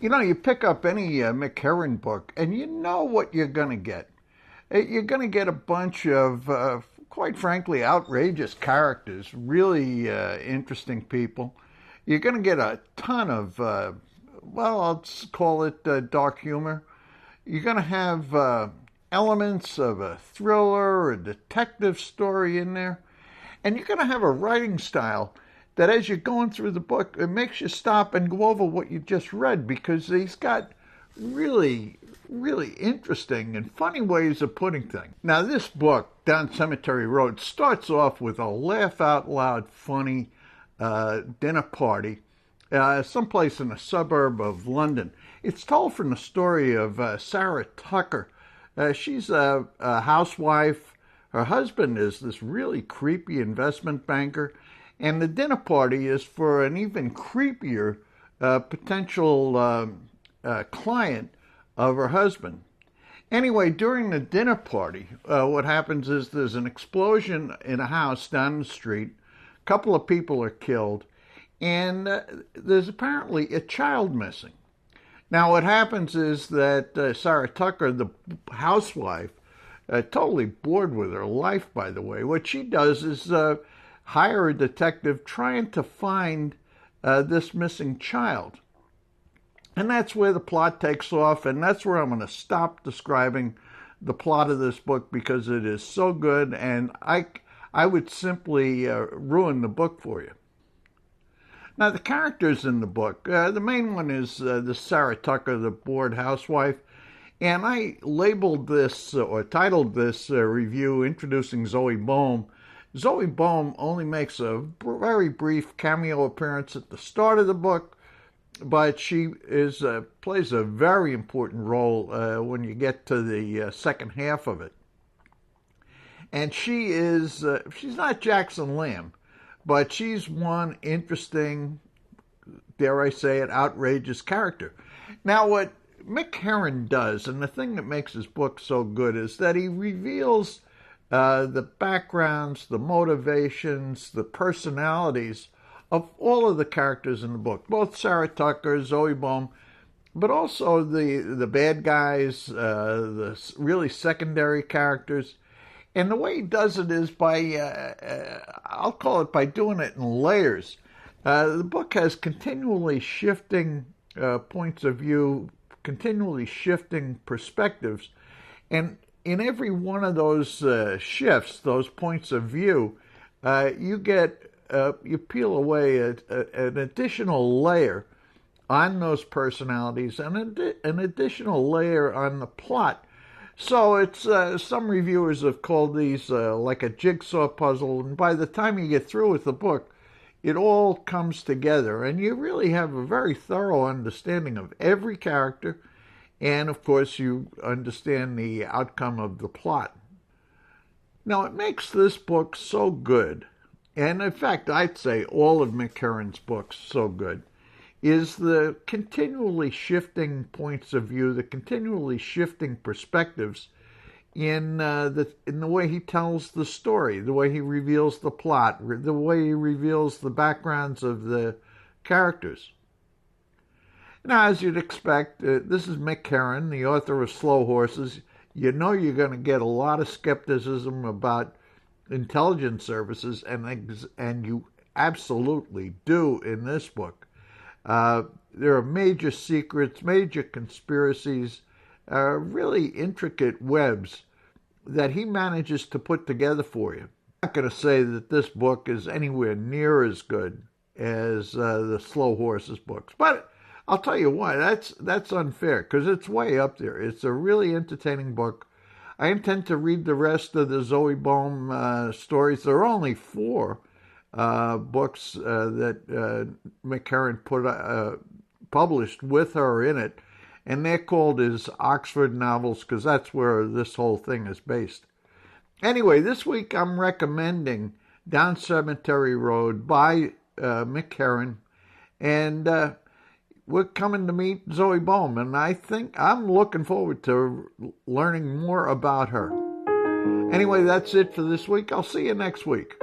You know, you pick up any Mick Herron book, and you know what you're going to get. You're going to get a bunch of, quite frankly, outrageous characters, really interesting people. You're going to get a ton of, well, I'll just call it dark humor. You're going to have elements of a thriller, a detective story in there. And you're going to have a writing style that as you're going through the book, it makes you stop and go over what you just read, because he's got really, really interesting and funny ways of putting things. Now, this book, Down Cemetery Road, starts off with a laugh-out-loud funny dinner party someplace in a suburb of London. It's told from the story of Sarah Tucker. She's a housewife. Her husband is this really creepy investment banker. And the dinner party is for an even creepier potential client of her husband. Anyway, during the dinner party, what happens is there's an explosion in a house down the street. A couple of people are killed, and there's apparently a child missing. Now, what happens is that Sarah Tucker, the housewife, totally bored with her life, by the way, what she does is hire a detective trying to find this missing child. And that's where the plot takes off, and that's where I'm going to stop describing the plot of this book, because it is so good, and I would simply ruin the book for you. Now, the characters in the book, the main one is the Sarah Tucker, the bored housewife, and I labeled this, or titled this review, Introducing Zoe Boehm. Zoe Boehm only makes a very brief cameo appearance at the start of the book, but she plays a very important role when you get to the second half of it. And she's not Jackson Lamb, but she's one interesting, dare I say it, outrageous character. Now, what Mick Herron does, and the thing that makes his book so good, is that he reveals the backgrounds, the motivations, the personalities of all of the characters in the book, both Sarah Tucker, Zoe Boehm, but also the bad guys, the really secondary characters. And the way he does it is by, I'll call it by doing it in layers. The book has continually shifting points of view, continually shifting perspectives, and in every one of those shifts, those points of view, you peel away an additional layer on those personalities and an additional layer on the plot. So it's some reviewers have called these like a jigsaw puzzle, and by the time you get through with the book, it all comes together, and you really have a very thorough understanding of every character. And, of course, you understand the outcome of the plot. Now, it makes this book so good, and in fact, I'd say all of Mick Herron's books so good, is the continually shifting points of view, the continually shifting perspectives in the way he tells the story, the way he reveals the plot, the way he reveals the backgrounds of the characters. Now, as you'd expect, this is Mick Herron, the author of Slow Horses. You know you're going to get a lot of skepticism about intelligence services, and you absolutely do in this book. There are major secrets, major conspiracies, really intricate webs that he manages to put together for you. I'm not going to say that this book is anywhere near as good as the Slow Horses books, but I'll tell you what, that's unfair, because it's way up there. It's a really entertaining book. I intend to read the rest of the Zoe Boehm stories. There are only 4 books that Mick Herron published with her in it, and they're called his Oxford novels, because that's where this whole thing is based. Anyway, this week I'm recommending Down Cemetery Road by Mick Herron, and we're coming to meet Zoe Boehm, and I think I'm looking forward to learning more about her. Anyway, that's it for this week. I'll see you next week.